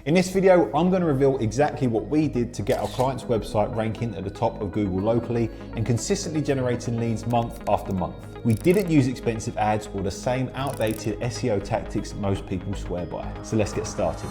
In this video, I'm going to reveal exactly what we did to get our client's website ranking at the top of Google locally and consistently generating leads month after month. We didn't use expensive ads or the same outdated SEO tactics most people swear by. So let's get started.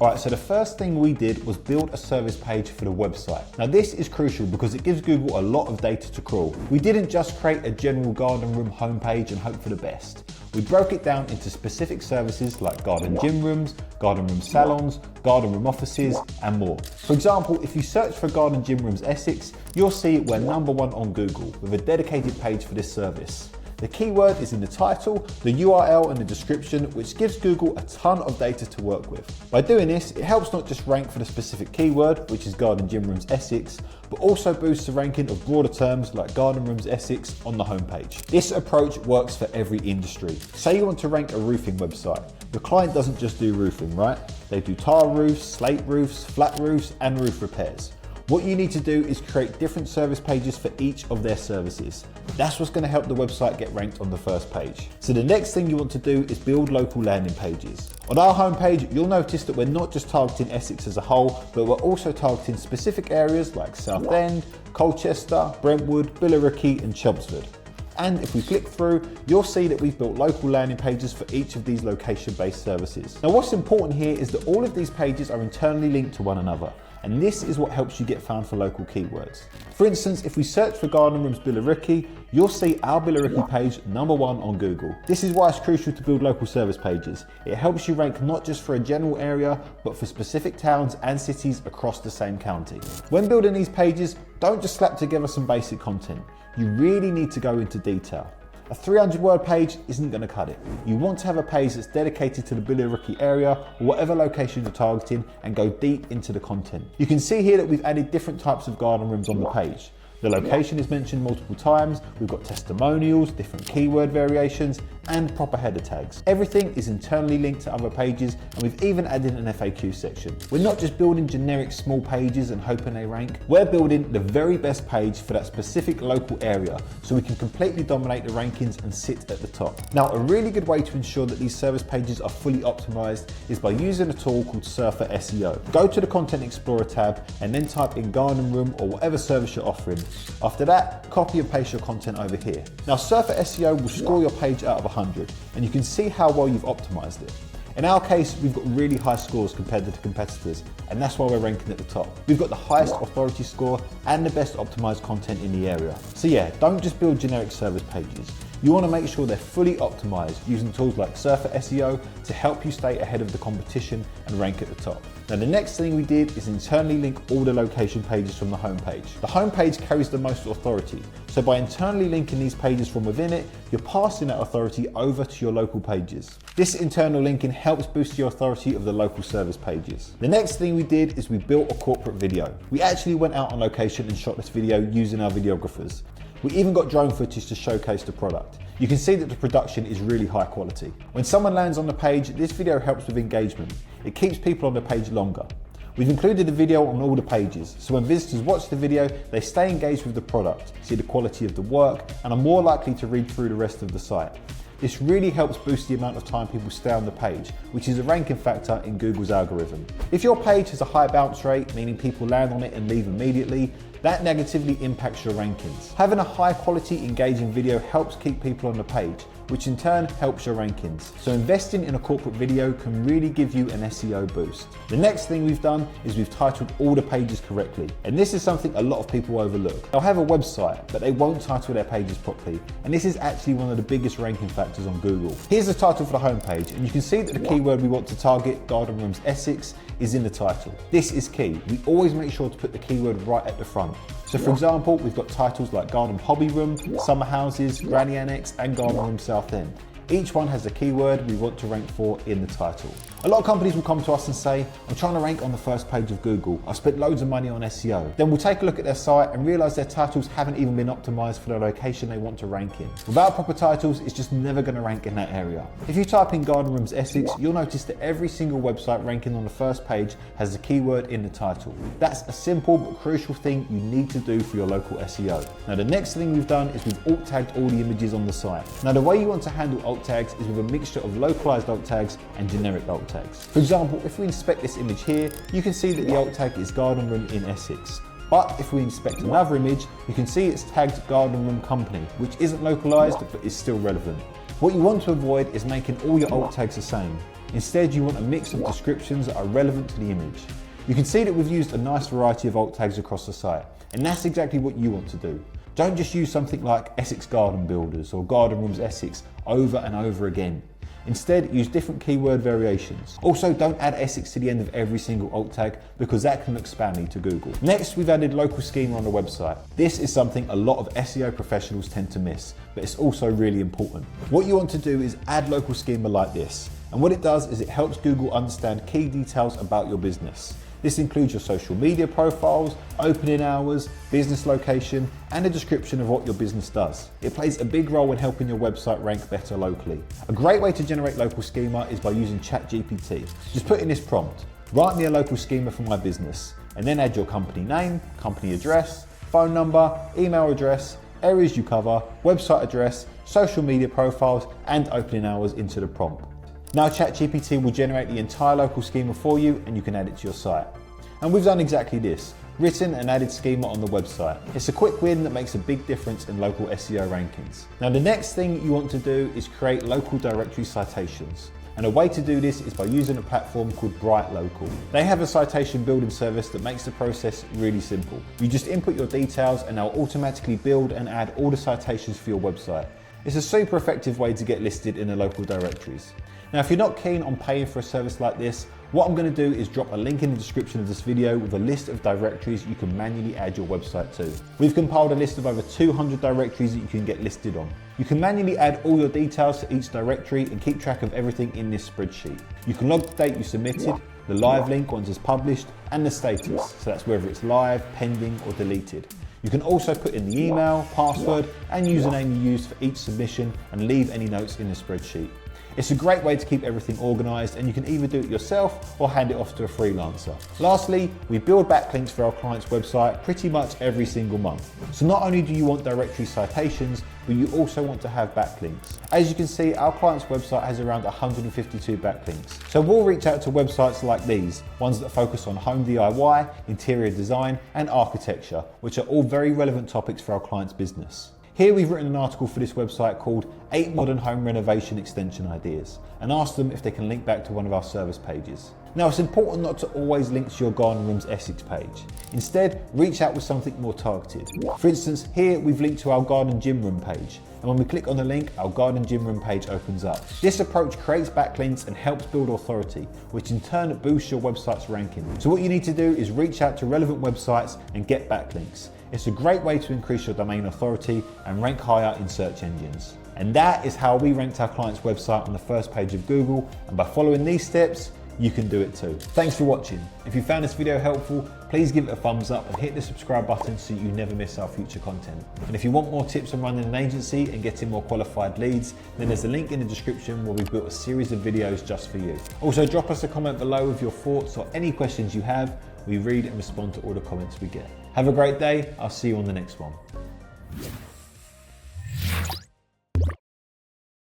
Alright, so the first thing we did was build a service page for the website. Now this is crucial because it gives Google a lot of data to crawl. We didn't just create a general garden room homepage and hope for the best. We broke it down into specific services like garden gym rooms, garden room salons, garden room offices, and more. For example, if you search for garden gym rooms Essex, you'll see we're #1 on Google with a dedicated page for this service. The keyword is in the title, the URL and the description, which gives Google a ton of data to work with. By doing this, it helps not just rank for the specific keyword, which is garden gym rooms Essex, but also boosts the ranking of broader terms like garden rooms Essex on the homepage. This approach works for every industry. Say you want to rank a roofing website. Your client doesn't just do roofing, right? They do tile roofs, slate roofs, flat roofs, and roof repairs. What you need to do is create different service pages for each of their services. That's what's going to help the website get ranked on the first page. So the next thing you want to do is build local landing pages. On our homepage, you'll notice that we're not just targeting Essex as a whole, but we're also targeting specific areas like Southend, Colchester, Brentwood, Billericay, and Chelmsford. And if we flick through, you'll see that we've built local landing pages for each of these location-based services. Now what's important here is that all of these pages are internally linked to one another. And this is what helps you get found for local keywords. For instance, if we search for garden rooms Billericay, you'll see our Billericay page #1 on Google. This is why it's crucial to build local service pages. It helps you rank not just for a general area, but for specific towns and cities across the same county. When building these pages, don't just slap together some basic content. You really need to go into detail. A 300-word page isn't going to cut it. You want to have a page that's dedicated to the Billericay area or whatever location you're targeting and go deep into the content. You can see here that we've added different types of garden rooms on the page. The location is mentioned multiple times, we've got testimonials, different keyword variations, and proper header tags. Everything is internally linked to other pages, and we've even added an FAQ section. We're not just building generic small pages and hoping they rank, we're building the very best page for that specific local area, so we can completely dominate the rankings and sit at the top. Now, a really good way to ensure that these service pages are fully optimized is by using a tool called SurferSEO. Go to the Content Explorer tab and then type in garden room or whatever service you're offering. After that, copy and paste your content over here. Now SurferSEO will score your page out of 100, and you can see how well you've optimized it. In our case, we've got really high scores compared to the competitors, and that's why we're ranking at the top. We've got the highest authority score and the best optimized content in the area. So yeah, don't just build generic service pages. You want to make sure they're fully optimized using tools like SurferSEO to help you stay ahead of the competition and rank at the top. Now the next thing we did is internally link all the location pages from the homepage. The homepage carries the most authority, so by internally linking these pages from within it, you're passing that authority over to your local pages. This internal linking helps boost the authority of the local service pages. The next thing we did is we built a corporate video. We actually went out on location and shot this video using our videographers. We even got drone footage to showcase the product. You can see that the production is really high quality. When someone lands on the page, this video helps with engagement. It keeps people on the page longer. We've included the video on all the pages, so when visitors watch the video, they stay engaged with the product, see the quality of the work, and are more likely to read through the rest of the site. This really helps boost the amount of time people stay on the page, which is a ranking factor in Google's algorithm. If your page has a high bounce rate, meaning people land on it and leave immediately, that negatively impacts your rankings. Having a high quality, engaging video helps keep people on the page, which in turn helps your rankings. So investing in a corporate video can really give you an SEO boost. The next thing we've done is we've titled all the pages correctly. And this is something a lot of people overlook. They'll have a website, but they won't title their pages properly. And this is actually one of the biggest ranking factors on Google. Here's the title for the homepage, and you can see that the keyword we want to target, garden rooms Essex, is in the title. This is key. We always make sure to put the keyword right at the front. So for example, we've got titles like garden hobby room, summer houses, granny annex, and garden room Southend. Each one has a keyword we want to rank for in the title. A lot of companies will come to us and say, I'm trying to rank on the first page of Google. I've spent loads of money on SEO. Then we'll take a look at their site and realise their titles haven't even been optimised for the location they want to rank in. Without proper titles, it's just never going to rank in that area. If you type in garden rooms Essex, you'll notice that every single website ranking on the first page has the keyword in the title. That's a simple but crucial thing you need to do for your local SEO. Now the next thing we've done is we've alt tagged all the images on the site. Now the way you want to handle alt tags is with a mixture of localized alt tags and generic alt tags. For example, if we inspect this image here, you can see that the alt tag is garden room in Essex. But if we inspect another image, you can see it's tagged garden room company, which isn't localized but is still relevant. What you want to avoid is making all your alt tags the same. Instead, you want a mix of descriptions that are relevant to the image. You can see that we've used a nice variety of alt tags across the site, and that's exactly what you want to do. Don't just use something like Essex Garden Builders or Garden Rooms Essex over and over again. Instead, use different keyword variations. Also, don't add Essex to the end of every single alt tag because that can look spammy to Google. Next, we've added local schema on the website. This is something a lot of SEO professionals tend to miss, but it's also really important. What you want to do is add local schema like this. And what it does is it helps Google understand key details about your business. This includes your social media profiles, opening hours, business location, and a description of what your business does. It plays a big role in helping your website rank better locally. A great way to generate local schema is by using ChatGPT. Just put in this prompt, write me a local schema for my business, and then add your company name, company address, phone number, email address, areas you cover, website address, social media profiles, and opening hours into the prompt. Now ChatGPT will generate the entire local schema for you and you can add it to your site. And we've done exactly this, written and added schema on the website. It's a quick win that makes a big difference in local SEO rankings. Now the next thing you want to do is create local directory citations. And a way to do this is by using a platform called Bright Local. They have a citation building service that makes the process really simple. You just input your details and they'll automatically build and add all the citations for your website. It's a super effective way to get listed in the local directories. Now, if you're not keen on paying for a service like this, what I'm going to do is drop a link in the description of this video with a list of directories you can manually add your website to. We've compiled a list of over 200 directories that you can get listed on. You can manually add all your details to each directory and keep track of everything in this spreadsheet. You can log the date you submitted, the live link once it's published, and the status, so that's whether it's live, pending, or deleted. You can also put in the email, password, and username you used for each submission and leave any notes in the spreadsheet. It's a great way to keep everything organised and you can either do it yourself or hand it off to a freelancer. Lastly, we build backlinks for our client's website pretty much every single month. So not only do you want directory citations, but you also want to have backlinks. As you can see, our client's website has around 152 backlinks. So we'll reach out to websites like these, ones that focus on home DIY, interior design, and architecture, which are all very relevant topics for our client's business. Here we've written an article for this website called 8 Modern Home Renovation Extension Ideas and asked them if they can link back to one of our service pages. Now it's important not to always link to your Garden Rooms Essex page. Instead, reach out with something more targeted. For instance, here we've linked to our Garden Gym Room page, and when we click on the link, our Garden Gym Room page opens up. This approach creates backlinks and helps build authority, which in turn boosts your website's ranking. So what you need to do is reach out to relevant websites and get backlinks. It's a great way to increase your domain authority and rank higher in search engines. And that is how we ranked our client's website on the first page of Google, and by following these steps, you can do it too. Thanks for watching. If you found this video helpful, please give it a thumbs up and hit the subscribe button so you never miss our future content. And if you want more tips on running an agency and getting more qualified leads, then there's a link in the description where we've built a series of videos just for you. Also, drop us a comment below with your thoughts or any questions you have. We read and respond to all the comments we get. Have a great day. I'll see you on the next one.